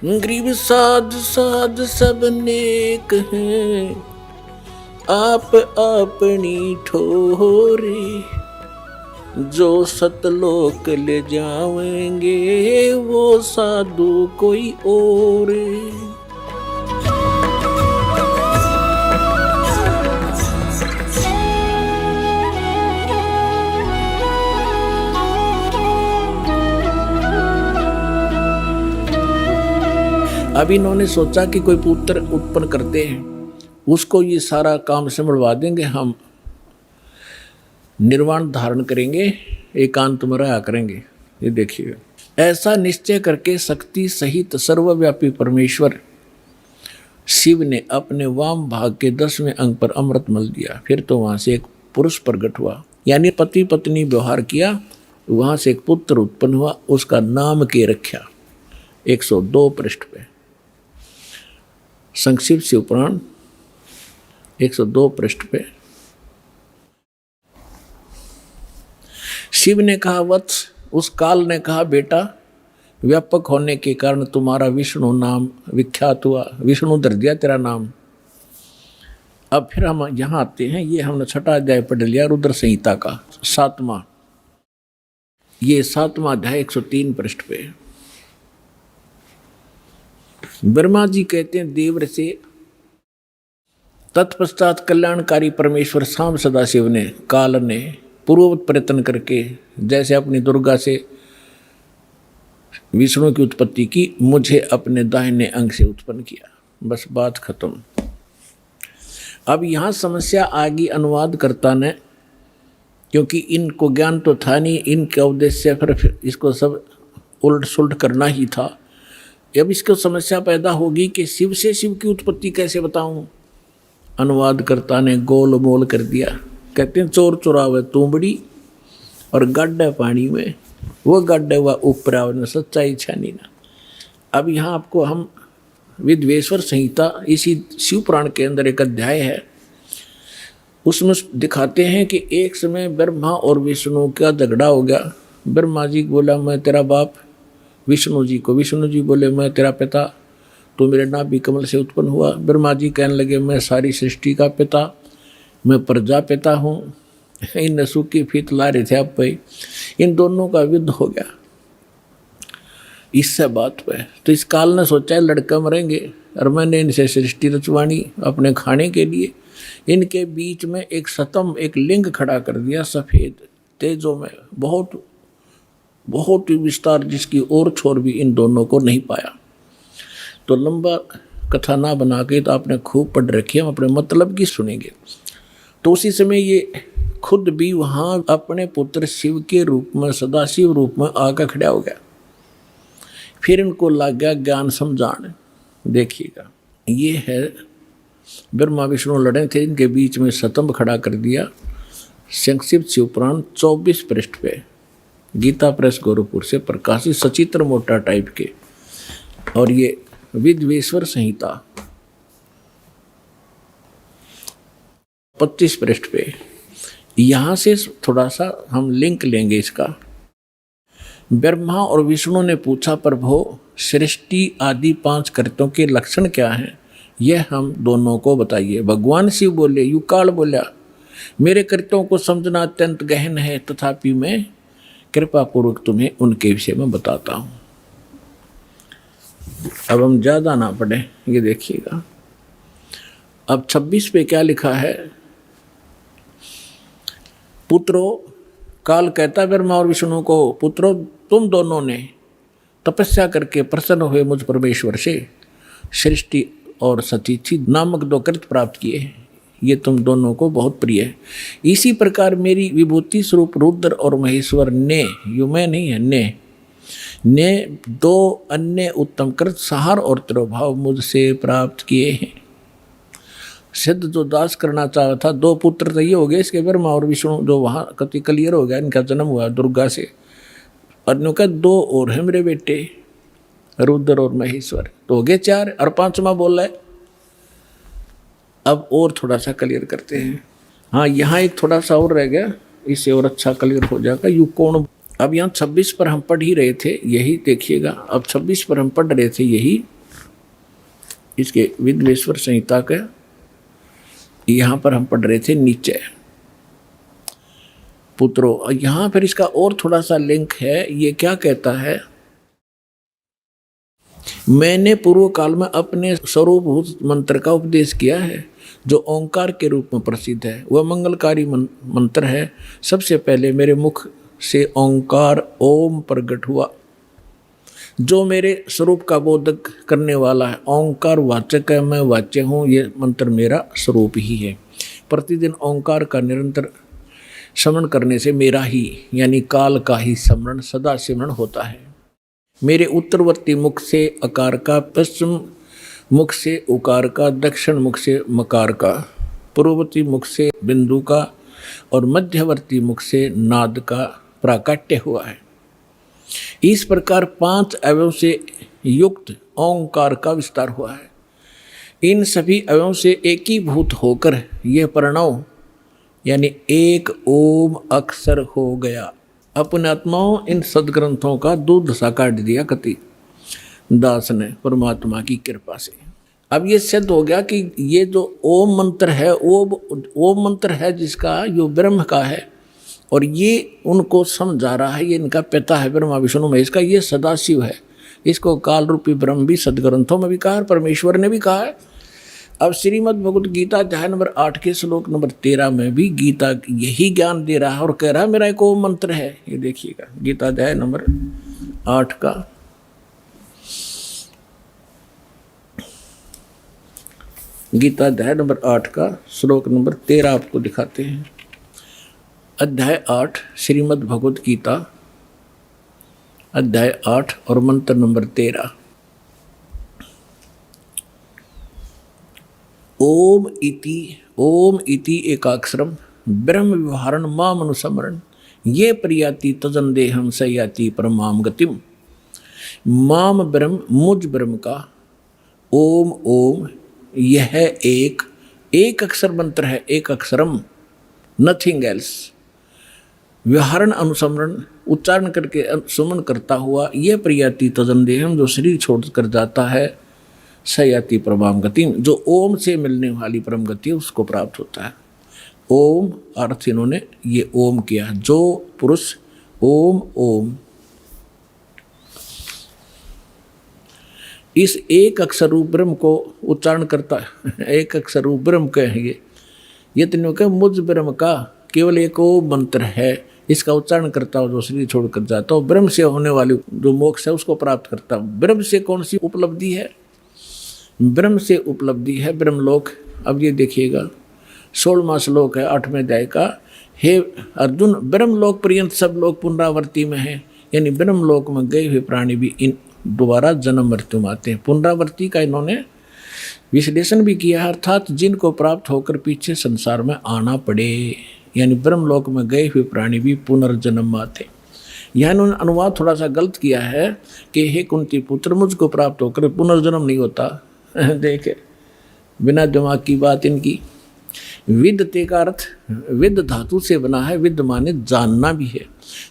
Grieve साध साध सब नेक हैं, आप अपनी ठोरे। जो सतलोक ले जाएंगे वो साधु कोई और। अब इन्होंने सोचा कि कोई पुत्र उत्पन्न करते हैं, उसको ये सारा काम संभलवा देंगे, हम निर्वाण धारण करेंगे, एकांत में रहा करेंगे। ये देखिएगा, ऐसा निश्चय करके शक्ति सहित सर्वव्यापी परमेश्वर शिव ने अपने वाम भाग के 10वें अंग पर अमृत मल दिया। फिर तो वहां से एक पुरुष प्रकट हुआ, यानी पति पत्नी व्यवहार किया, वहां से एक पुत्र उत्पन्न हुआ, उसका नाम के रखा। 102 पृष्ठ पे संक्षिप्त शिव पुराण 102 पृष्ठ पे शिव ने कहा, वत्स, उस काल ने कहा, बेटा, व्यापक होने के कारण तुम्हारा विष्णु नाम विख्यात हुआ, विष्णु धर दिया तेरा नाम। अब फिर हम यहाँ आते हैं, ये हमने 6वां अध्याय पढ़ लिया रुद्र संहिता का 7वां, ये 7वां अध्याय 103 पृष्ठ पे। ब्रह्मा जी कहते हैं देवर से, तत्पश्चात कल्याणकारी परमेश्वर शाम सदाशिव ने, काल ने पूर्ववत प्रयत्न करके जैसे अपनी दुर्गा से विष्णु की उत्पत्ति की, मुझे अपने दाहिने अंग से उत्पन्न किया। बस बात खत्म। अब यहाँ समस्या आ गई अनुवादकर्ता ने, क्योंकि इनको ज्ञान तो था नहीं, इनका उद्देश्य फिर इसको सब उलट सुलट करना ही था। अब इसको समस्या पैदा होगी कि शिव से शिव की उत्पत्ति कैसे बताऊं। अनुवादकर्ता ने गोल मोल कर दिया। कहते हैं चोर चुरावे तुंबड़ी और गड्ढा पानी में, वो गड्ढा हुआ ऊपर आवने, सच्चाई छानी ना। अब यहाँ आपको हम विद्वेश्वर संहिता, इसी शिव पुराण के अंदर एक अध्याय है, उसमें दिखाते हैं कि एक समय ब्रह्मा और विष्णु का झगड़ा हो गया। ब्रह्मा जी बोला मैं तेरा बाप विष्णु जी को, विष्णु जी बोले मैं तेरा पिता, तो मेरे नाभि कमल से उत्पन्न हुआ। ब्रह्मा जी कहने लगे मैं सारी सृष्टि का पिता, मैं प्रजापिता हूँ। इन नसु की फीत ला रहे थे आप भाई, इन दोनों का युद्ध हो गया इससे बात पे। तो इस काल ने सोचा लड़का मरेंगे और मैंने इनसे सृष्टि रचवानी अपने खाने के लिए। इनके बीच में एक सतम, एक लिंग खड़ा कर दिया सफ़ेद तेजों में, बहुत ही विस्तार, जिसकी और छोर भी इन दोनों को नहीं पाया। तो लंबा कथा ना बना के तो आपने खूब पढ़ रखी, हम अपने मतलब की सुनेंगे। तो उसी समय ये खुद भी वहाँ अपने पुत्र शिव के रूप में, सदाशिव रूप में आकर खड़ा हो गया। फिर इनको लग गया ज्ञान समझाने। देखिएगा, ये है ब्रह्मा विष्णु लड़े थे, इनके बीच में स्तंभ खड़ा कर दिया। संक्षिप्त शिव पुराण 24 पृष्ठ पे, गीता प्रेस गोरखपुर से प्रकाशित, सचित्र मोटा टाइप के। और ये विद्वेश्वर संहिता 25 पृष्ठ पे। यहाँ से थोड़ा सा हम लिंक लेंगे इसका। ब्रह्मा और विष्णु ने पूछा, प्रभु सृष्टि आदि 5 कृत्यों के लक्षण क्या हैं, यह हम दोनों को बताइए। भगवान शिव बोले, युकाल बोला, मेरे कृत्यों को समझना अत्यंत गहन है, तथापि मैं कृपा पूर्वक तुम्हें उनके विषय में बताता हूँ। अब हम ज़्यादा ना पढ़े, ये देखिएगा। अब 26 पे क्या लिखा है, पुत्रो, काल कहता ब्रह्मा और विष्णु को, पुत्रो तुम दोनों ने तपस्या करके प्रसन्न हुए मुझ परमेश्वर से सृष्टि और सतीथि नामक 2 कृत्य प्राप्त किए हैं, ये तुम दोनों को बहुत प्रिय है। इसी प्रकार मेरी विभूति स्वरूप रुद्र और महेश्वर ने, यू मैं नहीं है, ने 2 अन्य उत्तम कृत सहार और तिरोभाव मुझसे प्राप्त किए हैं। सिद्ध जो दास करना चाहा था, 2 पुत्र तो ये हो गए इसके, ब्रह्मा और विष्णु, जो वहाँ कति क्लियर हो गया, इनका जन्म हुआ दुर्गा से। और इन्हों का 2 और है मेरे बेटे, रुद्र और महेश्वर, तो हो गए 4, और 5वां बोल रहा है। अब और थोड़ा सा क्लियर करते हैं। हाँ, यहाँ एक थोड़ा सा और रह गया, इससे और अच्छा क्लियर हो जाएगा। यू कौन अब यहाँ 26 पर हम पढ़ ही रहे थे, यही देखिएगा। अब 26 पर हम पढ़ रहे थे, यही इसके विद्वेश्वर संहिता के यहाँ पर हम पढ़ रहे थे नीचे पुत्रो। यहाँ फिर इसका और थोड़ा सा लिंक है। ये क्या कहता है, मैंने पूर्व काल में अपने स्वरूपभूत मंत्र का उपदेश किया है जो ओंकार के रूप में प्रसिद्ध है। वह मंगलकारी मंत्र है। सबसे पहले मेरे मुख से ओंकार ओम प्रकट हुआ जो मेरे स्वरूप का बोधक करने वाला है। ओंकार वाचक है, मैं वाच्य हूँ। ये मंत्र मेरा स्वरूप ही है। प्रतिदिन ओंकार का निरंतर स्मरण करने से मेरा ही यानी काल का ही स्मरण सदा सिमरण होता है। मेरे उत्तरवर्ती मुख से अकार का, पश्चिम मुख से उकार का, दक्षिण मुख से मकार का, पूर्ववर्ती मुख से बिंदु का और मध्यवर्ती मुख से नाद का प्राकट्य हुआ है। इस प्रकार 5 अवयव से युक्त ओंकार का विस्तार हुआ है। इन सभी अवयवों से एकीभूत होकर यह प्रणव यानी एक ओम अक्षर हो गया। अपने आत्माओं इन सदग्रंथों का दूध सा काट दिया कति दास ने परमात्मा की कृपा से। अब ये सिद्ध हो गया कि ये जो ओम मंत्र है ओम मंत्र है जिसका जो ब्रह्म का है और ये उनको समझा रहा है। ये इनका पिता है ब्रह्मा विष्णु महेश का, ये सदाशिव है। इसको काल रूपी ब्रह्म भी सदग्रंथों में भी कहा है, परमेश्वर ने भी कहा है। अब श्रीमद् भगवत गीता अध्याय नंबर 8 के श्लोक नंबर 13 में भी गीता यही ज्ञान दे रहा है और कह रहा है मेरा एक ओम मंत्र है। ये देखिएगा गीता अध्याय नंबर 8 का गीता अध्याय नंबर 8 का श्लोक नंबर 13 आपको दिखाते हैं। अध्याय 8 श्रीमद् भगवत गीता अध्याय 8 और मंत्र नंबर 13। ओम इति एकाक्षरम ब्रह्म व्यवहारण माम अनुस्मरण ये प्रियाति तजन देहम सयाति परमाम गतिम। माम ब्रह्म मुझ ब्रह्म का ओम ओम यह एक अक्षर मंत्र है, एक अक्षरम नथिंग एल्स। व्यवहारण अनुस्मरण उच्चारण करके सुमन करता हुआ यह प्रियाति तजन देहम जो शरीर छोड़कर जाता है सयाति परमाम गति जो ओम से मिलने वाली परम गति है उसको प्राप्त होता है। ओम अर्थ इन्होंने ये ओम किया, जो पुरुष ओम ओम इस एक अक्षर रूप ब्रह्म को उच्चारण करता है। एक अक्षर रूप ब्रह्म कहेंगे ये तीनों के मुझ ब्रह्म का केवल एक ओम मंत्र है। इसका उच्चारण करता हो जो शरीर छोड़कर जाता हो ब्रह्म से होने वाली जो मोक्ष है उसको प्राप्त करता हूँ। ब्रह्म से कौन सी उपलब्धि है? ब्रह्म से उपलब्धि है ब्रह्मलोक। अब ये देखिएगा 16वां श्लोक है 8वें अध्याय का। हे अर्जुन ब्रह्मलोक पर्यंत सब लोग पुनरावृत्ति में हैं, यानी ब्रह्मलोक में गए हुए प्राणी भी इन दोबारा जन्म मृत्यु में आते हैं। पुनरावृत्ति का इन्होंने विश्लेषण भी किया है, अर्थात जिनको प्राप्त होकर पीछे संसार में आना पड़े, यानी ब्रह्मलोक में गए हुए प्राणी भी पुनर्जन्म आते। यह इन्होंने अनुवाद थोड़ा सा गलत किया है कि हे कुंती पुत्र मुझको प्राप्त होकर पुनर्जन्म नहीं होता। देखे बिना दिमाग की बात इनकी। विद्यते का अर्थ विद धातु से बना है, विद माने जानना भी है।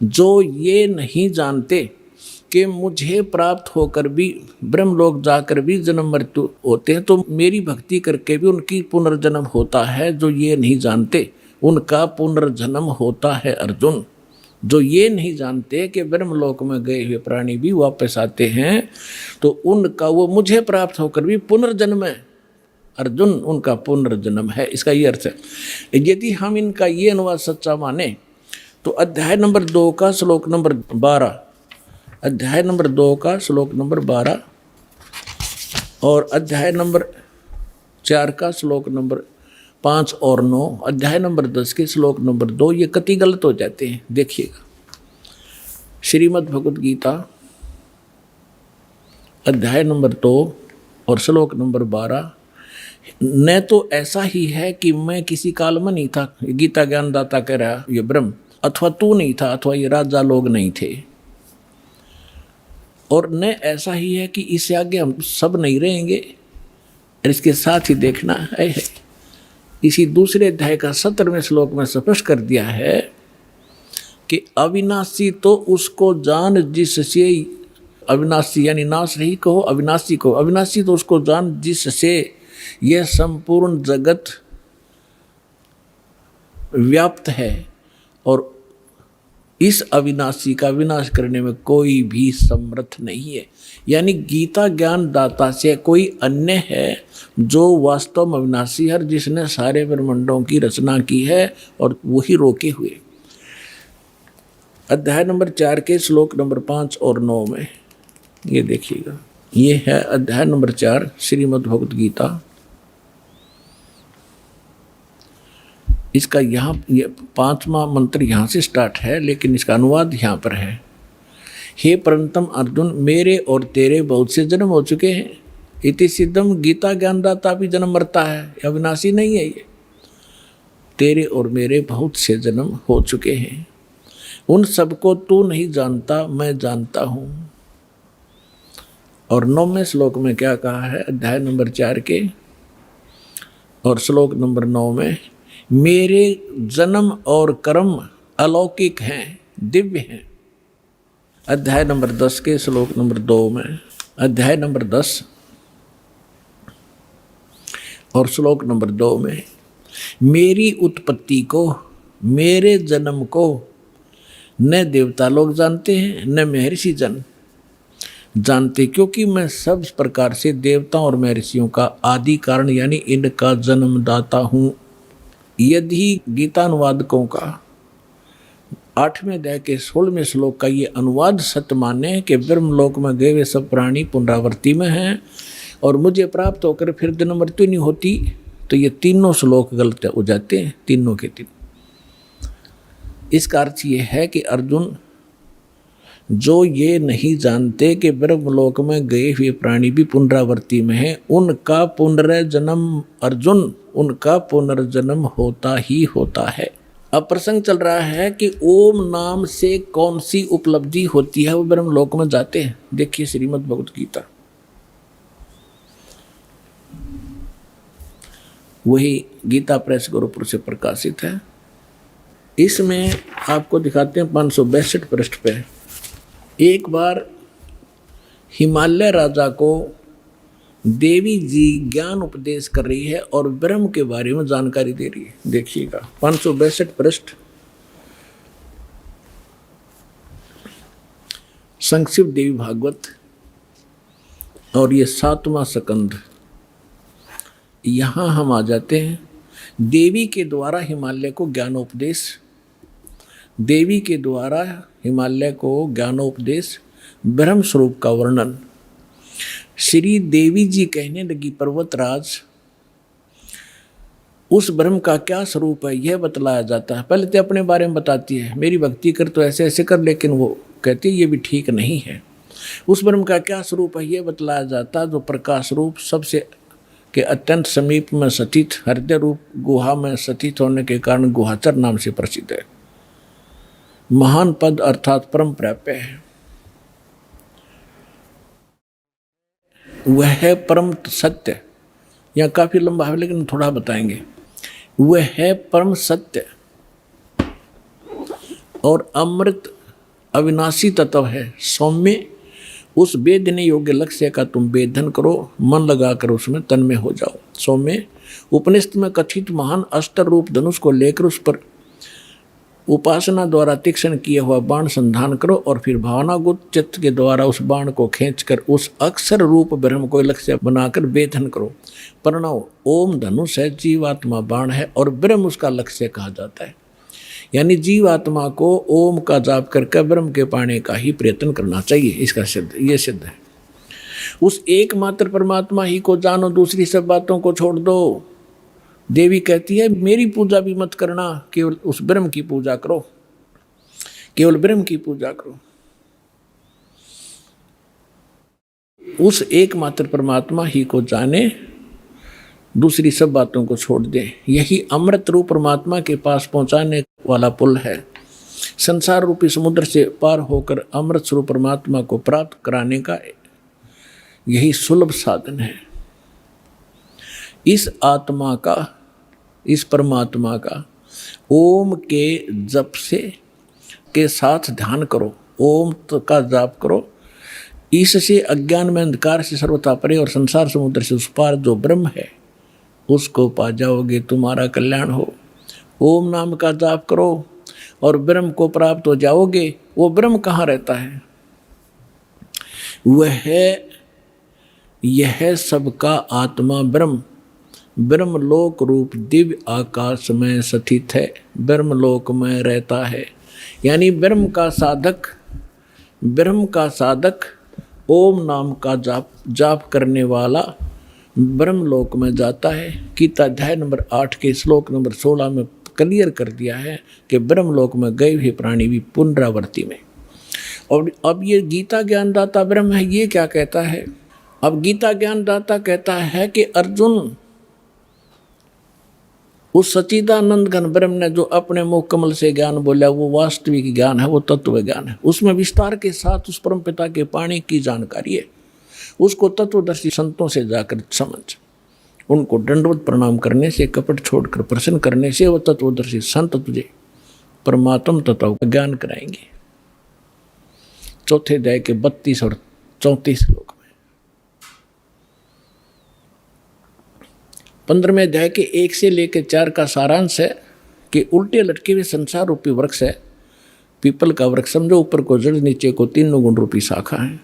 जो ये नहीं जानते कि मुझे प्राप्त होकर भी ब्रह्मलोक जाकर भी जन्म मृत्यु होते हैं तो मेरी भक्ति करके भी उनकी पुनर्जन्म होता है। जो ये नहीं जानते उनका पुनर्जन्म होता है अर्जुन। जो ये नहीं जानते कि ब्रह्मलोक में गए हुए प्राणी भी वापस आते हैं तो उनका वो मुझे प्राप्त होकर भी पुनर्जन्म है अर्जुन, उनका पुनर्जन्म है। इसका ये अर्थ है। यदि हम इनका ये अनुवाद सच्चा माने तो अध्याय नंबर 2 का श्लोक नंबर 12, अध्याय नंबर 2 का श्लोक नंबर 12 और अध्याय नंबर 4 का श्लोक नंबर 5 और 9, अध्याय नंबर 10 के श्लोक नंबर 2 ये कति गलत हो जाते हैं। देखिएगा श्रीमद् भगवत गीता अध्याय नंबर 2 और श्लोक नंबर 12। न तो ऐसा ही है कि मैं किसी काल में नहीं था, गीता ज्ञानदाता कह रहा ये ब्रह्म, अथवा तू नहीं था, अथवा ये राजा लोग नहीं थे, और न ऐसा ही है कि इससे आगे हम सब नहीं रहेंगे। इसके साथ ही देखना है इसी दूसरे अध्याय का 17वें श्लोक में स्पष्ट कर दिया है कि अविनाशी तो उसको जान जिससे, अविनाशी यानी नाश नहीं कहो, अविनाशी को, अविनाशी तो उसको जान जिससे यह संपूर्ण जगत व्याप्त है और इस अविनाशी का विनाश करने में कोई भी समर्थ नहीं है। यानी गीता ज्ञान दाता से कोई अन्य है जो वास्तव में अविनाशी है, जिसने सारे ब्रह्मांडों की रचना की है और वही रोके हुए। अध्याय नंबर 4 के श्लोक नंबर 5 और 9 में ये देखिएगा, ये है अध्याय नंबर 4 श्रीमद् भगवद गीता। इसका यहाँ ये 5वां मंत्र यहाँ से स्टार्ट है, लेकिन इसका अनुवाद यहाँ पर है। हे परंतम अर्जुन, मेरे और तेरे बहुत से जन्म हो चुके हैं। इति सिद्धम, गीता ज्ञानदाता भी जन्म मरता है, अविनाशी नहीं है ये। तेरे और मेरे बहुत से जन्म हो चुके हैं, उन सबको तू नहीं जानता, मैं जानता हूँ। और 9वें श्लोक में क्या कहा है, अध्याय नंबर 4 के और श्लोक नंबर 9 में, मेरे जन्म और कर्म अलौकिक हैं, दिव्य हैं। अध्याय नंबर 10 के श्लोक नंबर 2 में, अध्याय नंबर 10 और श्लोक नंबर 2 में, मेरी उत्पत्ति को, मेरे जन्म को न देवता लोग जानते हैं न महर्षि जन जानते, क्योंकि मैं सब प्रकार से देवताओं और महर्षियों का आदि कारण यानी इनका जन्मदाता हूँ। यदि गीता अनुवादकों का 8वें अध्याय के 16वें श्लोक का ये अनुवाद सत्य माने कि ब्रह्मलोक में गए हुए सब प्राणी पुनरावृत्ति में हैं और मुझे प्राप्त होकर फिर जन्म मृत्यु नहीं होती, तो ये तीनों श्लोक गलत हो जाते हैं, तीनों के तीन। इसका अर्थ ये है कि अर्जुन, जो ये नहीं जानते कि ब्रह्मलोक में गए हुए प्राणी भी पुनरावृत्ति में हैं, उनका पुनर्जन्म, अर्जुन उनका पुनर्जन्म होता ही होता है। अब प्रसंग चल रहा है कि ओम नाम से कौन सी उपलब्धि होती है, वो ब्रह्मलोक में जाते हैं। देखिए श्रीमद् भगवद गीता, वही गीता प्रेस गोरखपुर से प्रकाशित है। इसमें आपको दिखाते हैं 562 पृष्ठ पे, एक बार हिमालय राजा को देवी जी ज्ञान उपदेश कर रही है और ब्रह्म के बारे में जानकारी दे रही है। देखिएगा 562 पृष्ठ, संक्षिप्त देवी भागवत, और ये 7वां स्कंध। यहाँ हम आ जाते हैं। देवी के द्वारा हिमालय को ज्ञानोपदेश, देवी के द्वारा हिमालय को ज्ञानोपदेश, ब्रह्म स्वरूप का वर्णन। श्री देवी जी कहने लगी, पर्वतराज, उस ब्रह्म का क्या स्वरूप है यह बतलाया जाता है। पहले तो अपने बारे में बताती है, मेरी भक्ति कर तो ऐसे ऐसे कर, लेकिन वो कहती है ये भी ठीक नहीं है। उस ब्रह्म का क्या स्वरूप है यह बतलाया जाता है, जो प्रकाश रूप, सबसे के अत्यंत समीप में स्थित, हृदय रूप गुहा में स्थित होने के कारण गुहाचर नाम से प्रसिद्ध है। महान पद अर्थात परम प्राप्य है। वह है परम सत्य। यहाँ काफी लंबा है लेकिन थोड़ा बताएंगे। वह है परम सत्य और अमृत अविनाशी तत्व है। सौम्य, उस वेदने योग्य लक्ष्य का तुम वेदन करो, मन लगाकर उसमें तन्मय हो जाओ। सौम्य, उपनिषद में कथित महान अस्त्र रूप धनुष को लेकर उस पर उपासना द्वारा तीक्ष्ण किया हुआ बाण संधान करो और फिर भावनागुत चित्त के द्वारा उस बाण को खींचकर उस अक्षर रूप ब्रह्म को लक्ष्य बनाकर वेधन करो। प्रणव, ओम धनुष है, जीवात्मा बाण है और ब्रह्म उसका लक्ष्य कहा जाता है। यानी जीवात्मा को ओम का जाप करके ब्रह्म के पाने का ही प्रयत्न करना चाहिए। इसका सिद्ध, ये सिद्ध है। उस एकमात्र परमात्मा ही को जानो, दूसरी सब बातों को छोड़ दो। देवी कहती है मेरी पूजा भी मत करना, केवल उस ब्रह्म की पूजा करो, केवल ब्रह्म की पूजा करो। उस एकमात्र परमात्मा ही को जाने, दूसरी सब बातों को छोड़ दे। यही अमृत रूप परमात्मा के पास पहुंचाने वाला पुल है। संसार रूपी समुद्र से पार होकर अमृत स्वरूप परमात्मा को प्राप्त कराने का यही सुलभ साधन है। इस आत्मा का, इस परमात्मा का ओम के जप से के साथ ध्यान करो, ओम का जाप करो। इससे अज्ञान में अंधकार से सर्वथा परे और संसार समुद्र से उस पार जो ब्रह्म है उसको पा जाओगे, तुम्हारा कल्याण हो। ओम नाम का जाप करो और ब्रह्म को प्राप्त हो जाओगे। वो ब्रह्म कहाँ रहता है? वह यह सबका आत्मा ब्रह्म ब्रह्मलोक रूप दिव्य आकाश में स्थित है, ब्रह्मलोक में रहता है। यानी ब्रह्म का साधक ओम नाम का जाप करने वाला ब्रह्मलोक में जाता है। गीता अध्याय नंबर 8 के श्लोक नंबर 16 में क्लियर कर दिया है कि ब्रह्मलोक में गए हुए प्राणी भी पुनरावृत्ति में। और अब ये गीता ज्ञानदाता ब्रह्म है, ये क्या कहता है? अब गीता ज्ञानदाता कहता है कि अर्जुन, उस सच्चिदानंद घन ब्रह्म ने जो अपने मुख कमल से ज्ञान बोला वो वास्तविक ज्ञान है, वो तत्व ज्ञान है। उसमें विस्तार के साथ उस परम पिता के पाणी की जानकारी है। उसको तत्वदर्शी संतों से जाकर समझ, उनको दंडवत प्रणाम करने से, कपट छोड़कर प्रसन्न करने से वो तत्वदर्शी संत तुझे परमात्म तत्व का ज्ञान कराएंगे। चौथे अध्याय के 32 और 34 श्लोक में। 15वें अध्याय के 1 से लेकर 4 का सारांश है कि उल्टे लटके हुए संसार रूपी वृक्ष है। पीपल का वृक्ष समझो, ऊपर को जड़, नीचे को 3 गुण रूपी शाखा है।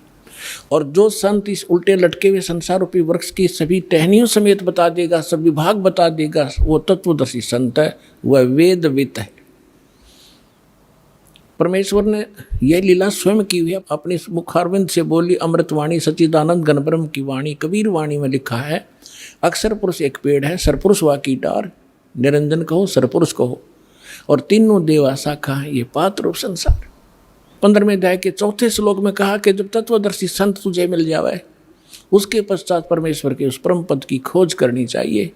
और जो संत इस उल्टे लटके हुए संसार रूपी वृक्ष की सभी टहनियों समेत बता देगा, सब विभाग बता देगा, वो तत्वदर्शी संत है, वह वेदवित है। परमेश्वर ने यह लीला स्वयं की हुई है, अपनी मुखारविंद से बोली अमृतवाणी सच्चिदानंद घन ब्रह्म की वाणी। कबीर वाणी में लिखा है, अक्षर पुरुष एक पेड़ है, सरपुरुष वा की डार, निरंजन कहो सरपुरुष कहो, और तीनों देवा शाखा है, ये पात्र रूप संसार। 15वें अध्याय के 4 श्लोक में कहा कि जब तत्वदर्शी संत तुझे मिल जावे, उसके पश्चात परमेश्वर के उस परम पद की खोज करनी चाहिए,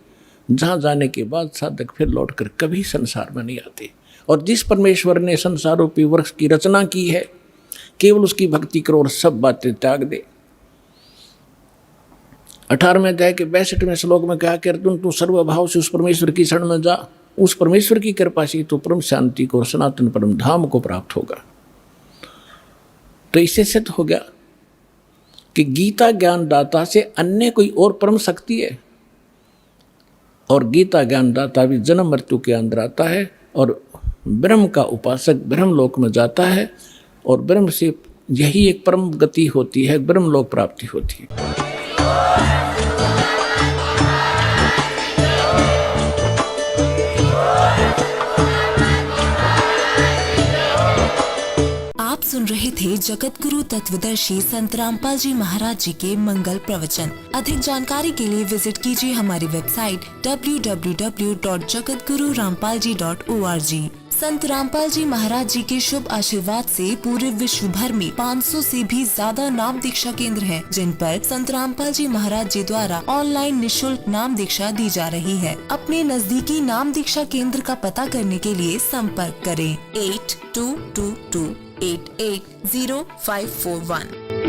जहाँ जाने के बाद साधक फिर लौटकर कभी संसार में नहीं आते। और जिस परमेश्वर ने संसार रूपी वृक्ष की रचना की है, केवल उसकी भक्ति करो और सब बातें त्याग दे। 18वें अध्याय के 62वें श्लोक में कहा कि अर्जुन, तू सर्वभाव से उस परमेश्वर की शरण में जा, उस परमेश्वर की कृपा से तो परम शांति को और सनातन परम धाम को प्राप्त होगा। तो इससे सिद्ध हो गया कि गीता ज्ञानदाता से अन्य कोई और परम शक्ति है, और गीता ज्ञानदाता भी जन्म मृत्यु के अंदर आता है और ब्रह्म का उपासक ब्रह्मलोक में जाता है, और ब्रह्म से यही एक परम गति होती है, ब्रह्मलोक प्राप्ति होती है। आप सुन रहे थे जगत गुरु तत्वदर्शी संत रामपाल जी महाराज जी के मंगल प्रवचन। अधिक जानकारी के लिए विजिट कीजिए हमारी वेबसाइट www.jagatgururampalji.org। संत रामपाल जी महाराज जी के शुभ आशीर्वाद से पूरे विश्व भर में 500 से भी ज्यादा नाम दीक्षा केंद्र हैं, जिन पर संत रामपाल जी महाराज जी द्वारा ऑनलाइन निशुल्क नाम दीक्षा दी जा रही है। अपने नजदीकी नाम दीक्षा केंद्र का पता करने के लिए संपर्क करें 8222880541।